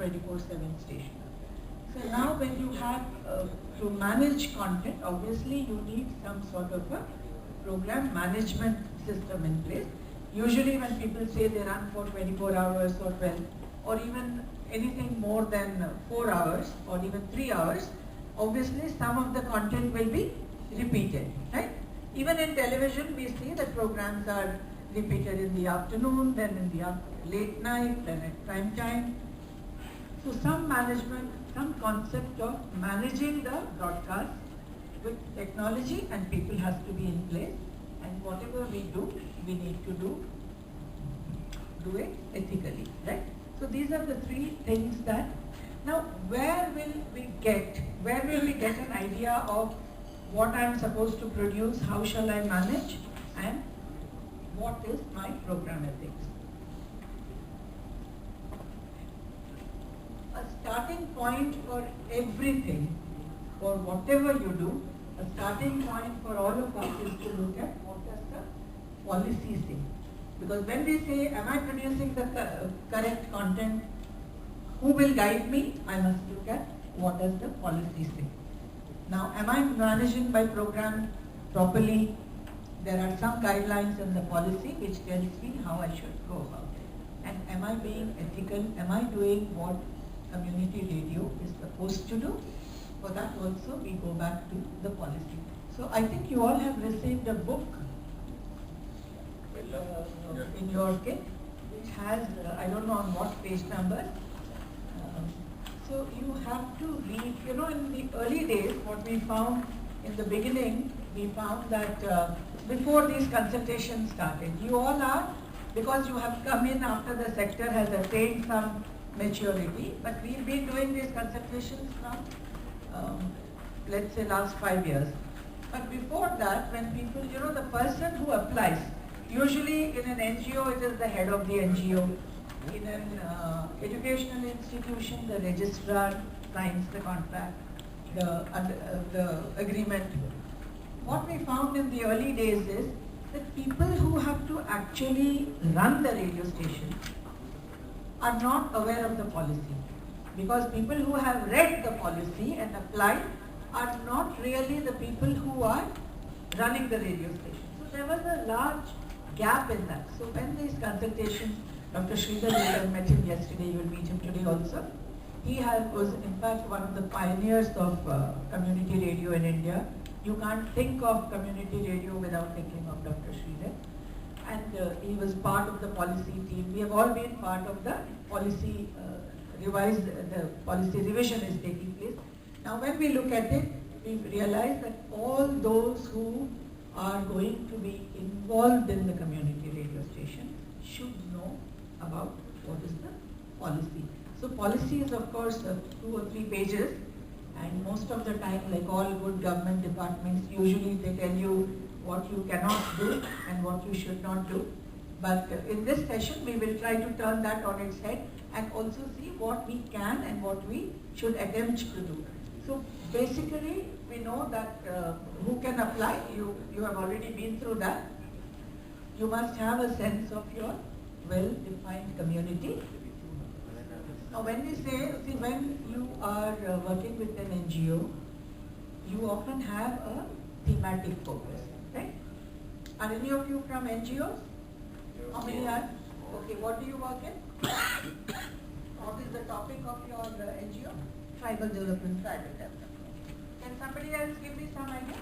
24/7 station. So now when you have to manage content, obviously you need some sort of a program management system in place. Usually when people say they run for 24 hours or 12 or even anything more than 4 hours or even 3 hours, obviously some of the content will be repeated, right? Even in television we see that programs are repeated in the afternoon, then in the late night, then at prime time. So some management, some concept of managing the broadcast with technology and people has to be in place, and whatever we do, we need to do it ethically, right? So these are the three things that, now where will we get an idea of what I am supposed to produce, how shall I manage, and what is my program ethics? A starting point for everything, for whatever you do, a starting point for all of us is to look at what does the policy say. Because when we say, am I producing the correct content, who will guide me? I must look at what does the policy say. Now, am I managing my program properly? There are some guidelines in the policy which tells me how I should go about it. And am I being ethical? Am I doing what community radio is supposed to do? For that also we go back to the policy. So I think you all have received a book in your kit which has, I don't know on what page number. So you have to read, in the early days what we found in the beginning, we found that before these consultations started, you all are, because you have come in after the sector has attained some maturity, but we've been doing these consultations from, let's say, last 5 years. But before that, when people, the person who applies, usually in an NGO, it is the head of the NGO. In an educational institution, the registrar signs the contract, the agreement. What we found in the early days is that people who have to actually run the radio station are not aware of the policy. Because people who have read the policy and applied are not really the people who are running the radio station. So there was a large gap in that. So when these consultations, Dr. Sridhar, you have met him yesterday, you will meet him today also. He was in fact one of the pioneers of community radio in India. You can't think of community radio without thinking of Dr. Sridhar. And he was part of the policy team. We have all been part of the policy the policy revision is taking place. Now when we look at it, we realize that all those who are going to be involved in the community radio station should know about what is the policy. So policy is of course 2 or 3 pages, and most of the time, like all good government departments, usually they tell you what you cannot do and what you should not do. But in this session, we will try to turn that on its head and also see what we can and what we should attempt to do. So basically, we know that who can apply, you have already been through that. You must have a sense of your well-defined community. Now when we say, see, when you are working with an NGO, you often have a thematic focus, right? Are any of you from NGOs? How many are? Okay, what do you work in? What is the topic of your NGO? Tribal development. Can somebody else give me some idea?